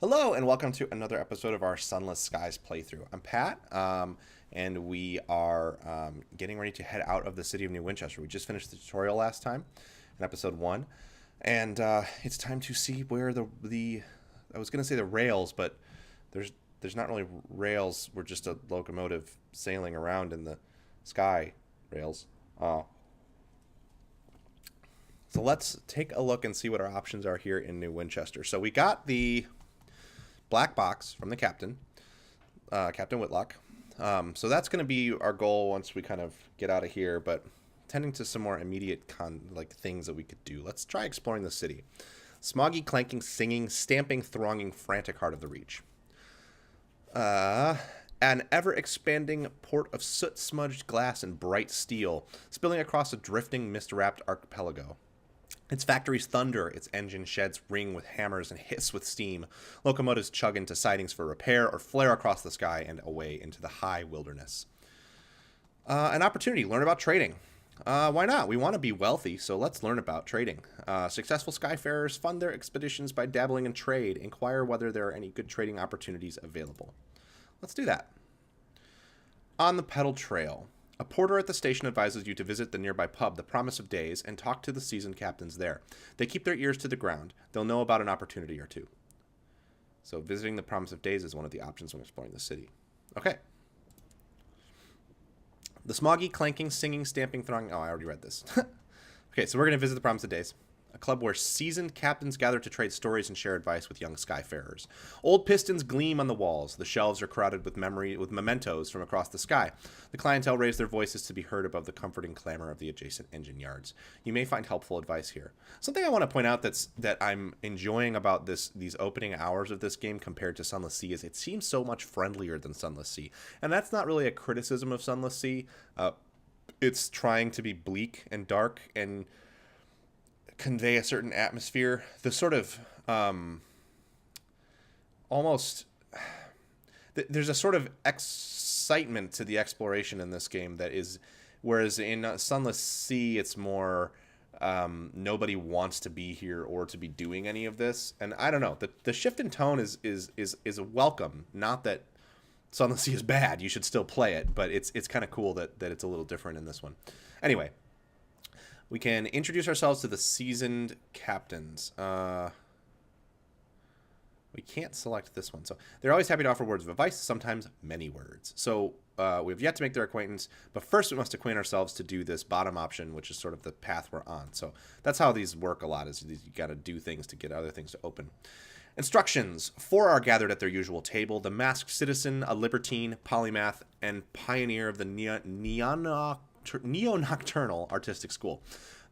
Hello, and welcome to another episode of our Sunless Skies playthrough. I'm Pat, and we are getting ready to head out of the city of New Winchester. We just finished the tutorial last time in episode 1, and it's time to see where the I was going to say the rails, but there's not really rails. We're just a locomotive sailing around in the sky rails. So let's take a look and see what our options are here in New Winchester. So we got the black box from the captain, Captain Whitlock. So that's going to be our goal once we kind of get out of here, but tending to some more immediate things that we could do. Let's try exploring the city. Smoggy, clanking, singing, stamping, thronging, frantic heart of the Reach. An ever-expanding port of soot-smudged glass and bright steel, spilling across a drifting, mist-wrapped archipelago. Its factories thunder, its engine sheds ring with hammers and hiss with steam. Locomotives chug into sidings for repair or flare across the sky and away into the high wilderness. An opportunity, learn about trading. Why not? We want to be wealthy, so let's learn about trading. Successful skyfarers fund their expeditions by dabbling in trade. Inquire whether there are any good trading opportunities available. Let's do that. On the pedal trail. A porter at the station advises you to visit the nearby pub, The Promise of Days, and talk to the seasoned captains there. They keep their ears to the ground. They'll know about an opportunity or two. So visiting the Promise of Days is one of the options when exploring the city. Okay. The smoggy, clanking, singing, stamping, thronging... Oh, I already read this. Okay, so we're going to visit the Promise of Days. A club where seasoned captains gather to trade stories and share advice with young skyfarers. Old pistons gleam on the walls. The shelves are crowded with mementos from across the sky. The clientele raise their voices to be heard above the comforting clamor of the adjacent engine yards. You may find helpful advice here. Something I want to point out that I'm enjoying about these opening hours of this game compared to Sunless Sea is it seems so much friendlier than Sunless Sea. And that's not really a criticism of Sunless Sea. It's trying to be bleak and dark and convey a certain atmosphere. The sort of almost there's a sort of excitement to the exploration in this game that is, whereas in Sunless Sea it's more nobody wants to be here or to be doing any of this. And I don't know, the shift in tone is a welcome. Not that Sunless Sea is bad, you should still play it, but it's kind of cool that it's a little different in this one. Anyway, we can introduce ourselves to the seasoned captains. We can't select this one. So they're always happy to offer words of advice, sometimes many words. So we have yet to make their acquaintance, but first we must acquaint ourselves to do this bottom option, which is sort of the path we're on. So that's how these work a lot, is you got to do things to get other things to open. Instructions. 4 are gathered at their usual table. The masked citizen, a libertine, polymath, and pioneer of the neo-nocturnal artistic school.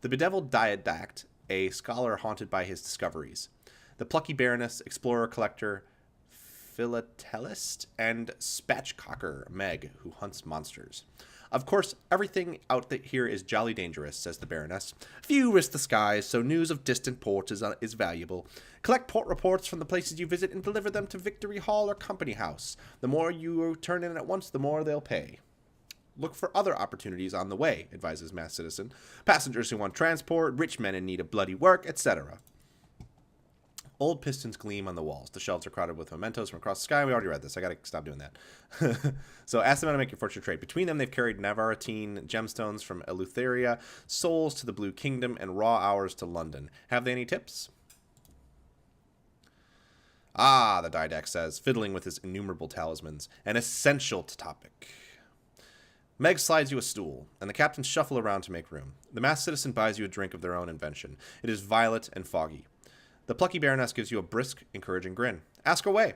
The bedeviled diadact, a scholar haunted by his discoveries. The plucky baroness, explorer, collector, philatelist, and spatchcocker, Meg, who hunts monsters. Of course, everything out here is jolly dangerous, says the baroness. Few risk the skies, so news of distant ports is valuable. Collect port reports from the places you visit and deliver them to Victory Hall or Company House. The more you turn in at once, the more they'll pay. Look for other opportunities on the way, advises Masked Citizen. Passengers who want transport, rich men in need of bloody work, etc. Old pistons gleam on the walls. The shelves are crowded with mementos from across the sky. We already read this. I gotta stop doing that. So ask them how to make your fortune trade. Between them, they've carried Navarrete gemstones from Eleutheria, souls to the Blue Kingdom, and raw hours to London. Have they any tips? Ah, the didact says, fiddling with his innumerable talismans. An essential topic. Meg slides you a stool, and the captains shuffle around to make room. The masked citizen buys you a drink of their own invention. It is violet and foggy. The plucky baroness gives you a brisk, encouraging grin. Ask away.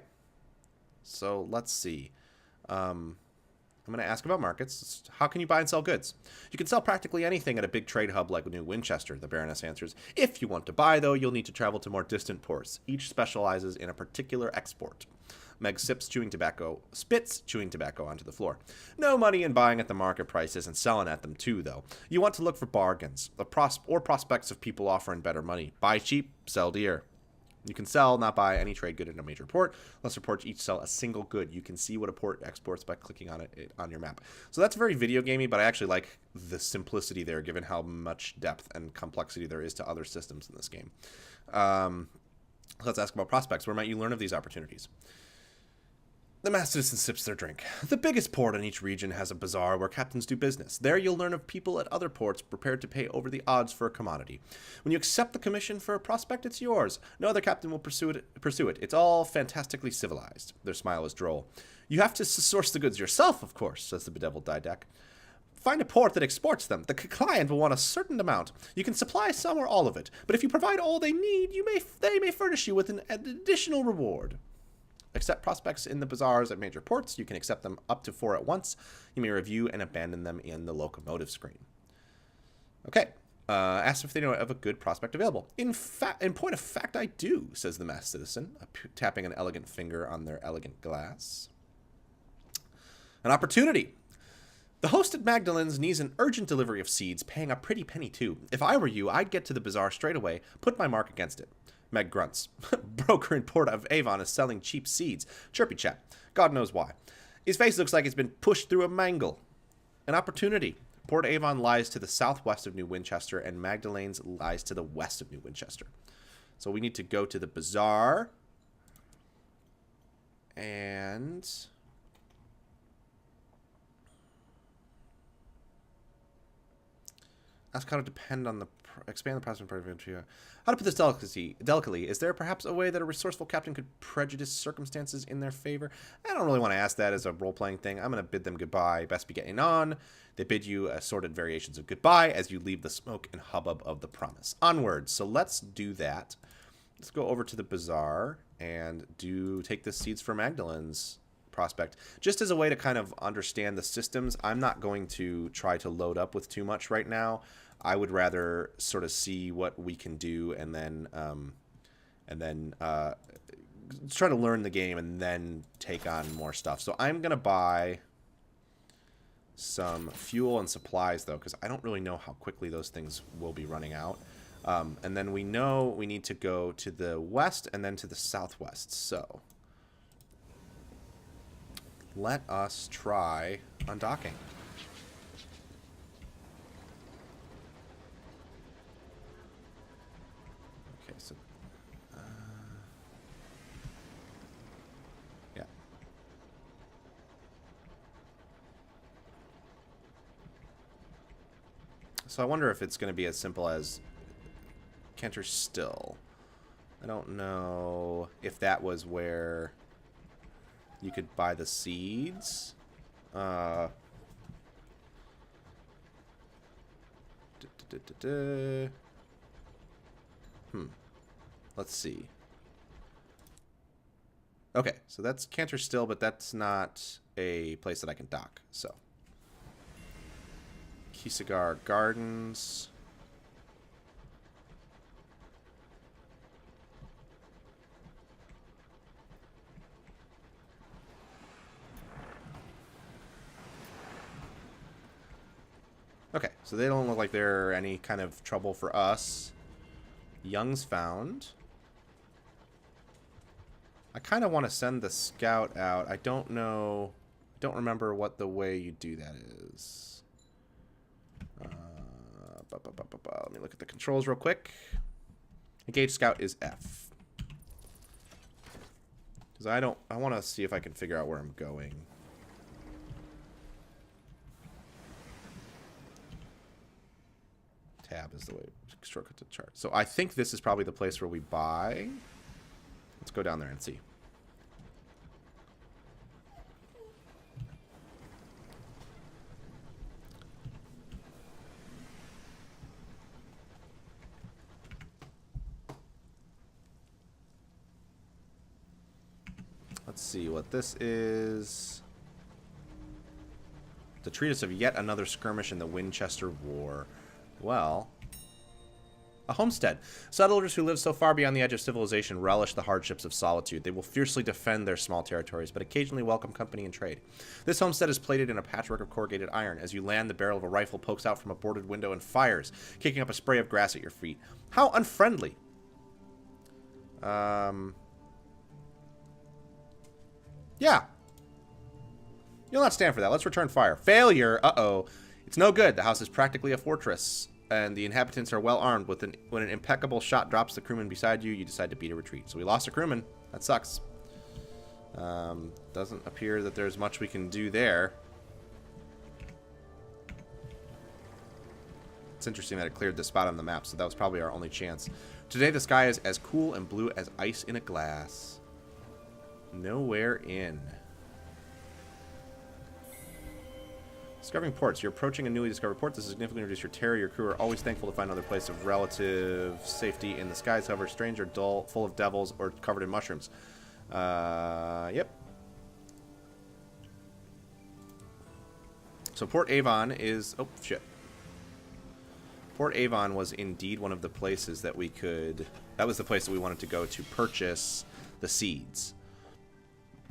So let's see. I'm going to ask about markets. How can you buy and sell goods? You can sell practically anything at a big trade hub like New Winchester, the baroness answers. If you want to buy, though, you'll need to travel to more distant ports. Each specializes in a particular export. Meg spits chewing tobacco onto the floor. No money in buying at the market prices and selling at them too, though. You want to look for bargains, or prospects of people offering better money. Buy cheap, sell dear. You can sell, not buy, any trade good in a major port. Lesser ports each sell a single good. You can see what a port exports by clicking on it on your map. So that's very video gamey, but I actually like the simplicity there, given how much depth and complexity there is to other systems in this game. Let's ask about prospects. Where might you learn of these opportunities? The masked citizen sips their drink. The biggest port in each region has a bazaar where captains do business. There you'll learn of people at other ports prepared to pay over the odds for a commodity. When you accept the commission for a prospect, it's yours. No other captain will pursue it. It's all fantastically civilized. Their smile is droll. You have to source the goods yourself, of course, says the bedeviled Didac. Find a port that exports them. The client will want a certain amount. You can supply some or all of it, but if you provide all they need, they may furnish you with an additional reward. Accept prospects in the bazaars at major ports. You can accept them up to 4 at once. You may review and abandon them in the locomotive screen. Okay. Ask if they know of a good prospect available. In point of fact, I do, says the masked citizen, tapping an elegant finger on their elegant glass. An opportunity. The host at Magdalen's needs an urgent delivery of seeds, paying a pretty penny too. If I were you, I'd get to the bazaar straight away, put my mark against it. Meg grunts. Broker in Port of Avon is selling cheap seeds. Chirpy chap. God knows why. His face looks like it's been pushed through a mangle. An opportunity. Port Avon lies to the southwest of New Winchester, and Magdalene's lies to the west of New Winchester. So we need to go to the bazaar. And ask how to depend on the expand the process of how to put this delicately. Is there perhaps a way that a resourceful captain could prejudice circumstances in their favor? I don't really want to ask that as a role-playing thing. I'm going to bid them goodbye. Best be getting on. They bid you assorted variations of goodbye as you leave the smoke and hubbub of the promise. Onwards. So let's do that. Let's go over to the bazaar and take the seeds for Magdalen's prospect. Just as a way to kind of understand the systems, I'm not going to try to load up with too much right now. I would rather sort of see what we can do and then try to learn the game and then take on more stuff. So I'm going to buy some fuel and supplies, though, because I don't really know how quickly those things will be running out. And then we know we need to go to the west and then to the southwest. So let us try undocking. Okay, so yeah. So I wonder if it's going to be as simple as Cantor Still. I don't know if that was where you could buy the seeds. Let's see. Okay, so that's Cantor Still, but that's not a place that I can dock. So, Keycigar Gardens. Okay, so they don't look like they're any kind of trouble for us. Young's found. I kind of want to send the scout out. I don't know. I don't remember what the way you do that is. Let me look at the controls real quick. Engage scout is F. Because I want to see if I can figure out where I'm going. Tab is the way shortcut to chart. So I think this is probably the place where we buy. Let's go down there and see. Let's see what this is. The treatise of yet another skirmish in the Winchester War. Well, a homestead. Settlers who live so far beyond the edge of civilization relish the hardships of solitude. They will fiercely defend their small territories, but occasionally welcome company and trade. This homestead is plated in a patchwork of corrugated iron. As you land, the barrel of a rifle pokes out from a boarded window and fires, kicking up a spray of grass at your feet. How unfriendly. Yeah. You'll not stand for that. Let's return fire. Failure. Uh-oh. It's no good. The house is practically a fortress. and the inhabitants are well armed. When an impeccable shot drops the crewman beside you, you decide to beat a retreat. So we lost a crewman. That sucks. Doesn't appear that there's much we can do there. It's interesting that it cleared the spot on the map, so that was probably our only chance. Today the sky is as cool and blue as ice in a glass. Nowhere in. Discovering ports. You're approaching a newly discovered port. This has significantly reduced your terror. Your crew are always thankful to find another place of relative safety in the skies. However, strange or dull, full of devils, or covered in mushrooms. Yep. So Port Avon is... Oh, shit. Port Avon was indeed one of the places that we could... That was the place that we wanted to go to purchase the seeds.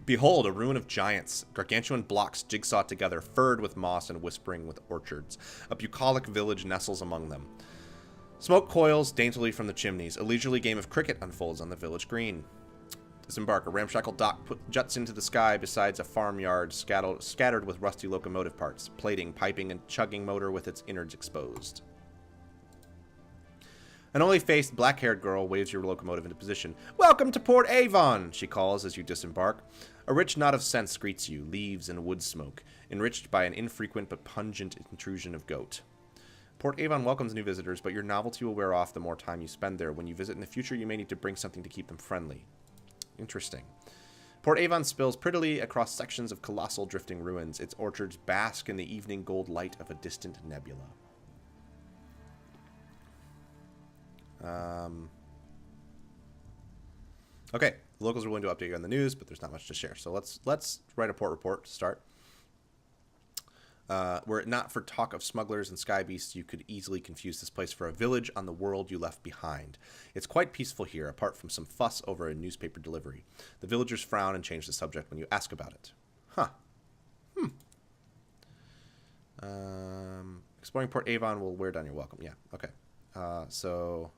Behold, a ruin of giants, gargantuan blocks jigsawed together, furred with moss and whispering with orchards. A bucolic village nestles among them. Smoke coils daintily from the chimneys. A leisurely game of cricket unfolds on the village green. Disembark. A ramshackle dock juts into the sky beside a farmyard scattered with rusty locomotive parts, plating, piping, and chugging motor with its innards exposed. An oily-faced, black-haired girl waves your locomotive into position. "Welcome to Port Avon," she calls as you disembark. A rich knot of scents greets you, leaves and wood smoke, enriched by an infrequent but pungent intrusion of goat. Port Avon welcomes new visitors, but your novelty will wear off the more time you spend there. When you visit in the future, you may need to bring something to keep them friendly. Interesting. Port Avon spills prettily across sections of colossal drifting ruins. Its orchards bask in the evening gold light of a distant nebula. Okay, the locals are willing to update you on the news, but there's not much to share. So let's write a port report to start. Were it not for talk of smugglers and sky beasts, you could easily confuse this place for a village on the world you left behind. It's quite peaceful here, apart from some fuss over a newspaper delivery. The villagers frown and change the subject when you ask about it. Huh. Exploring Port Avon will wear down your welcome. Yeah, okay. So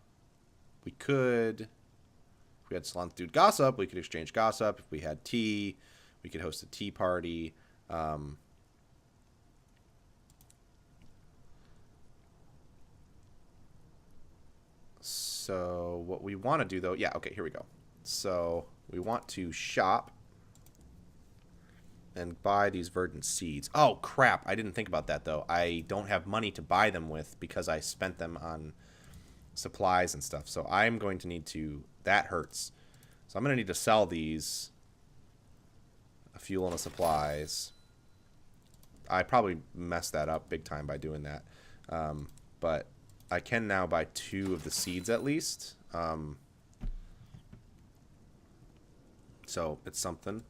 we could, if we had Salon Dude Gossip, we could exchange gossip. If we had tea, we could host a tea party. So what we want to do, though... Yeah, okay, here we go. So we want to shop and buy these verdant seeds. Oh, crap. I didn't think about that, though. I don't have money to buy them with because I spent them on supplies and stuff. So I'm going to need to... That hurts. So I'm going to need to sell these. A fuel and a supplies. I probably messed that up big time by doing that. But I can now buy 2 of the seeds at least. So it's something.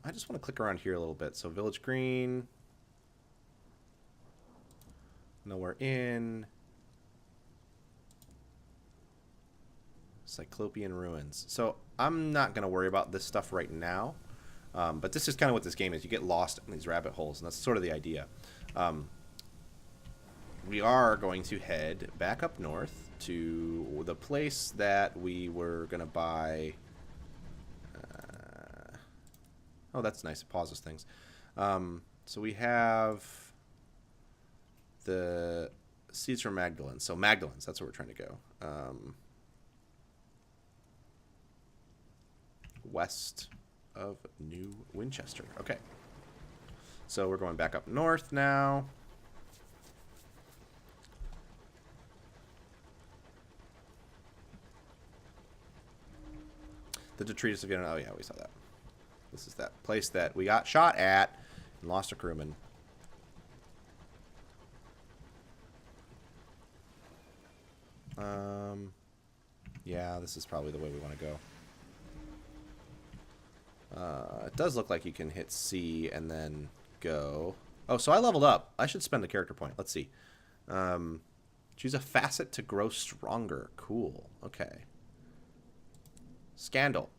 I just want to click around here a little bit. So Village Green. Nowhere in. Cyclopean Ruins. So I'm not going to worry about this stuff right now. But this is kind of what this game is. You get lost in these rabbit holes, and that's sort of the idea. We are going to head back up north to the place that we were going to buy... Oh, that's nice. It pauses things. So we have the seeds from Magdalene. So Magdalene's, that's where we're trying to go. West of New Winchester. Okay. So we're going back up north now. The detritus of Vienna. Oh, yeah, we saw that. This is that place that we got shot at and lost a crewman. Yeah, this is probably the way we want to go. It does look like you can hit C and then go. Oh, so I leveled up. I should spend a character point. Let's see. Choose a facet to grow stronger. Cool. Okay. Scandal.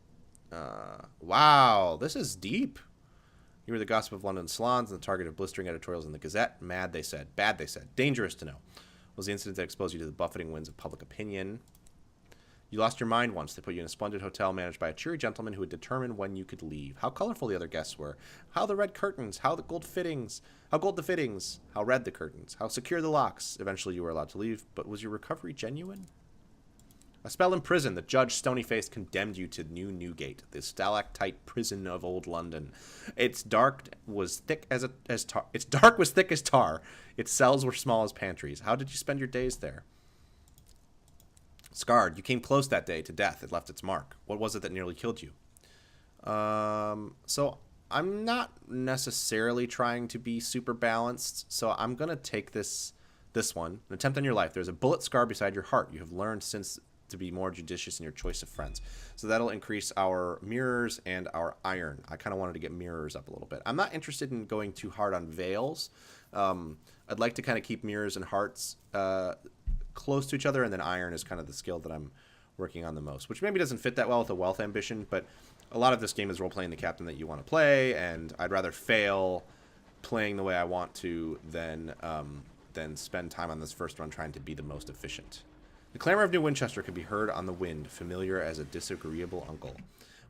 Wow, this is deep. You were the gossip of London salons and the target of blistering editorials in the Gazette. Mad, they said. Bad, they said. Dangerous to know. Was the incident that exposed you to the buffeting winds of public opinion. You lost your mind once. They put you in a splendid hotel managed by a cheery gentleman who would determine when you could leave. How colorful the other guests were. How the red curtains. How the gold fittings. How gold the fittings. How red the curtains. How secure the locks. Eventually you were allowed to leave, but was your recovery genuine? A spell in prison. The judge, stony-faced, condemned you to New Newgate, the stalactite prison of old London. Its dark was thick as tar. Its dark was thick as tar. Its cells were small as pantries. How did you spend your days there? Scarred. You came close that day to death. It left its mark. What was it that nearly killed you? So I'm not necessarily trying to be super balanced, so I'm gonna take this one. An attempt on your life. There's a bullet scar beside your heart. You have learned since to be more judicious in your choice of friends. So that'll increase our mirrors and our iron. I kind of wanted to get mirrors up a little bit. I'm not interested in going too hard on veils. I'd like to kind of keep mirrors and hearts close to each other, and then iron is kind of the skill that I'm working on the most, which maybe doesn't fit that well with a wealth ambition, but a lot of this game is role-playing the captain that you want to play, and I'd rather fail playing the way I want to than spend time on this first run trying to be the most efficient. The clamor of New Winchester can be heard on the wind, familiar as a disagreeable uncle.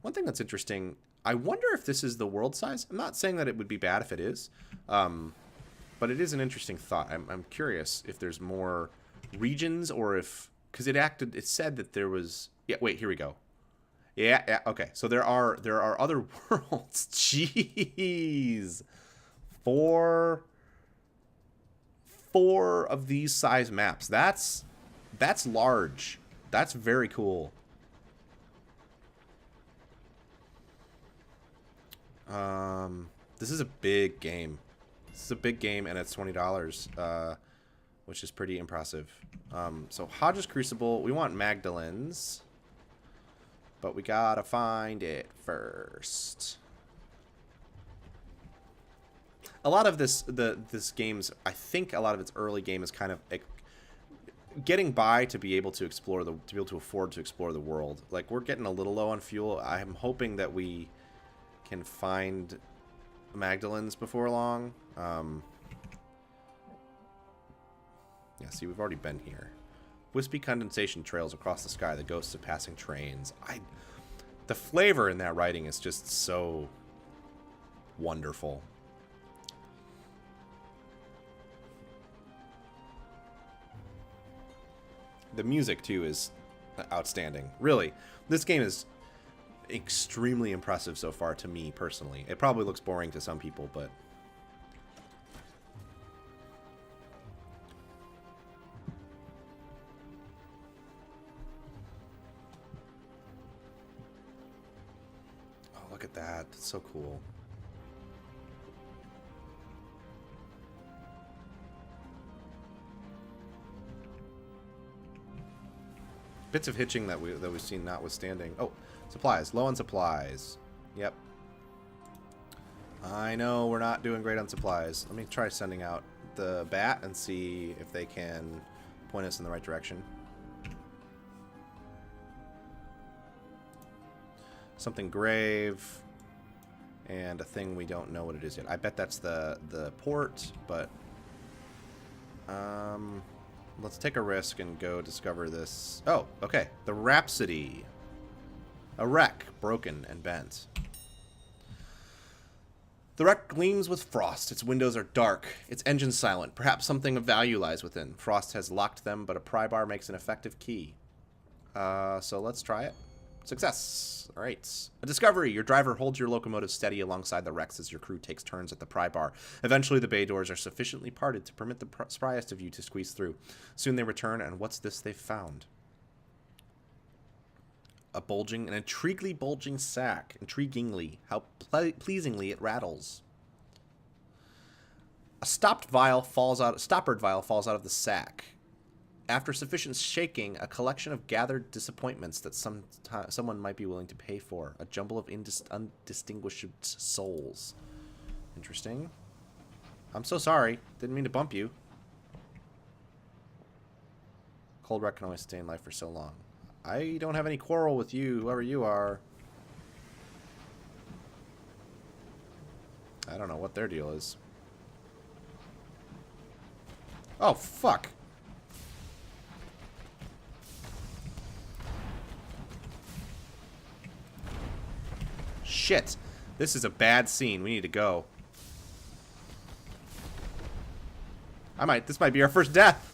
One thing that's interesting, I wonder if this is the world size. I'm not saying that it would be bad if it is, but it is an interesting thought. I'm curious if there's more regions, or if, because it said that there was, yeah, wait, here we go. Yeah, okay, so there are other worlds. Jeez. Four of these size maps. That's large. That's very cool. This is a big game. This is a big game, and it's $20. Which is pretty impressive. So Hodge's Crucible, we want Magdalen's, but we gotta find it first. A lot of this game's, I think a lot of its early game is kind of getting by to be able to explore to be able to afford to explore the world. Like, we're getting a little low on fuel. I'm hoping that we can find Magdalen's before long. Yeah, see, we've already been here. Wispy condensation trails across the sky, the ghosts of passing trains. The flavor in that writing is just so wonderful. The music, too, is outstanding. Really, this game is extremely impressive so far to me, personally. It probably looks boring to some people, but... Look at that. That's so cool. Bits of hitching that we've seen notwithstanding. Oh, supplies. Low on supplies. Yep. I know we're not doing great on supplies. Let me try sending out the bat and see if they can point us in the right direction. Something grave, and a thing we don't know what it is yet. I bet that's the port, but let's take a risk and go discover this. Oh, okay. The Rhapsody. A wreck, broken and bent. The wreck gleams with frost. Its windows are dark. Its engines silent. Perhaps something of value lies within. Frost has locked them, but a pry bar makes an effective key. So let's try it. Success. All right. A discovery. Your driver holds your locomotive steady alongside the wrecks as your crew takes turns at the pry bar. Eventually, the bay doors are sufficiently parted to permit the spryest of you to squeeze through. Soon they return, and what's this they've found? An intriguingly bulging sack. Intriguingly. How pleasingly it rattles. A stoppered vial falls out of the sack. After sufficient shaking, a collection of gathered disappointments that someone might be willing to pay for. A jumble of undistinguished souls. Interesting. I'm so sorry. Didn't mean to bump you. Cold wreck can only stay in life for so long. I don't have any quarrel with you, whoever you are. I don't know what their deal is. Oh, fuck. shit. This is a bad scene. We need to go. This might be our first death.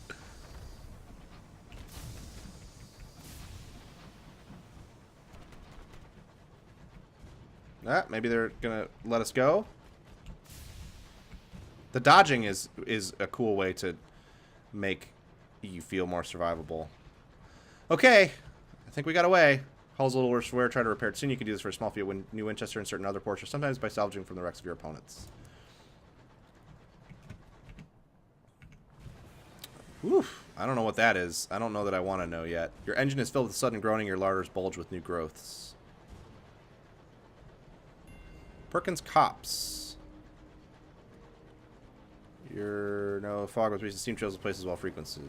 Maybe they're gonna let us go. The dodging is a cool way to make you feel more survivable. Okay, I think we got away. Hull's a little worse for wear. Try to repair it soon. You can do this for a small fee when New Winchester and certain other ports, or sometimes by salvaging from the wrecks of your opponents. Oof. I don't know what that is. I don't know that I want to know yet. Your engine is filled with sudden groaning. Your larders bulge with new growths. Perkins Cops. No fog with recent steam trails replaces well frequency.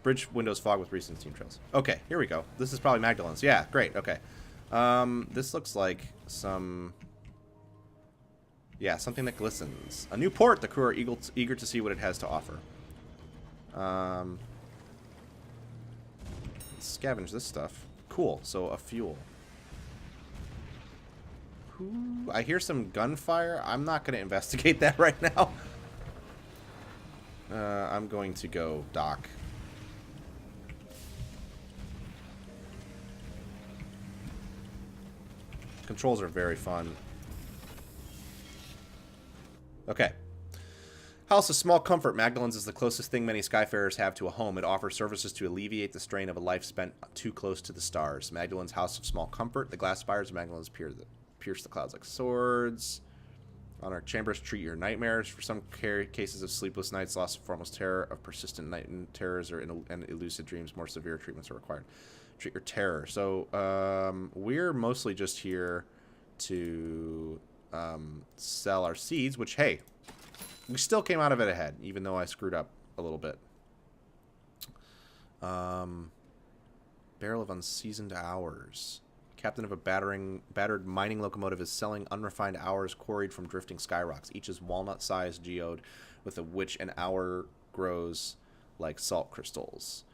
Bridge windows fog with recent steam trails. Okay, here we go. This is probably Magdalen's. Yeah, great. Okay. This looks like some... Yeah, something that glistens. A new port. The crew are eager to see what it has to offer. Let's scavenge this stuff. Cool. So a fuel. I hear some gunfire. I'm not going to investigate that right now. I'm going to go dock. Controls are very fun. Okay. House of Small Comfort. Magdalen's is the closest thing many Skyfarers have to a home. It offers services to alleviate the strain of a life spent too close to the stars. Magdalen's House of Small Comfort. The glass spires of Magdalen's pierce the clouds like swords. On our chambers, treat your nightmares. For some cases of sleepless nights, loss of foremost terror, of persistent night terrors, and elusive dreams, more severe treatments are required. Treat your terror. So we're mostly just here to sell our seeds, which, hey, we still came out of it ahead, even though I screwed up a little bit. Barrel of unseasoned hours. Captain of a battered mining locomotive is selling unrefined hours quarried from drifting sky rocks. Each is walnut-sized geode, with which an hour grows like salt crystals.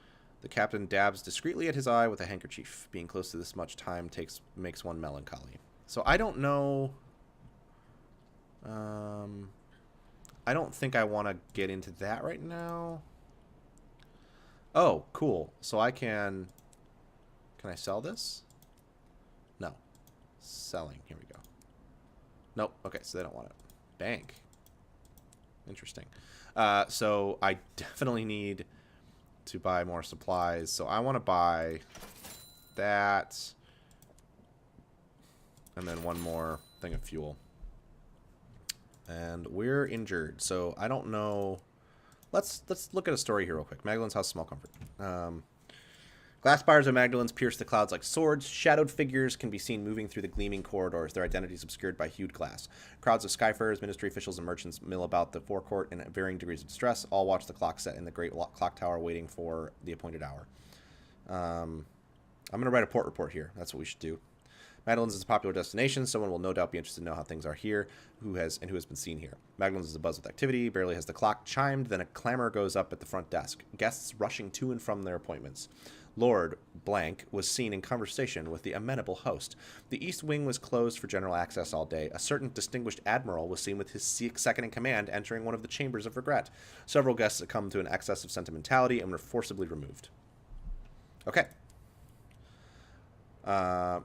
The captain dabs discreetly at his eye with a handkerchief. Being close to this much time makes one melancholy. So I don't know. I don't think I want to get into that right now. Oh, cool. So I can I sell this? No. Selling. Here we go. Nope. Okay, so they don't want it. Bank. Interesting. So I definitely need to buy more supplies. So I want to buy that. And then one more thing of fuel. And we're injured. So I don't know. Let's look at a story here real quick. Magdalen's House of Small Comfort. Glass spires of Magdalen's pierce the clouds like swords. Shadowed figures can be seen moving through the gleaming corridors, their identities obscured by hued glass. Crowds of Skyfarers, ministry officials, and merchants mill about the forecourt in varying degrees of distress. All watch the clock set in the great clock tower, waiting for the appointed hour. I'm going to write a port report here. That's what we should do. Magdalen's is a popular destination. Someone will no doubt be interested to know how things are here, who has been seen here. Magdalen's is abuzz with activity. Barely has the clock chimed, then a clamor goes up at the front desk. Guests rushing to and from their appointments. Lord Blank was seen in conversation with the amenable host. The east wing was closed for general access all day. A certain distinguished admiral was seen with his second-in-command entering one of the chambers of regret. Several guests succumbed to an excess of sentimentality and were forcibly removed. Okay.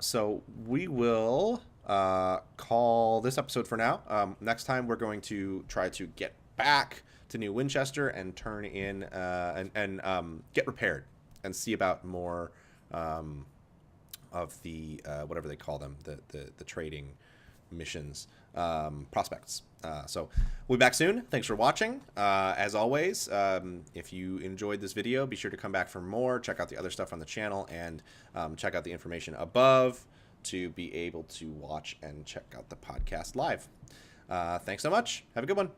So we will call this episode for now. Next time we're going to try to get back to New Winchester and turn in and get repaired. And see about more of the whatever they call them, the trading missions, prospects. So we'll be back soon. Thanks for watching. As always, if you enjoyed this video, be sure to come back for more. Check out the other stuff on the channel and check out the information above to be able to watch and check out the podcast live. Thanks so much. Have a good one.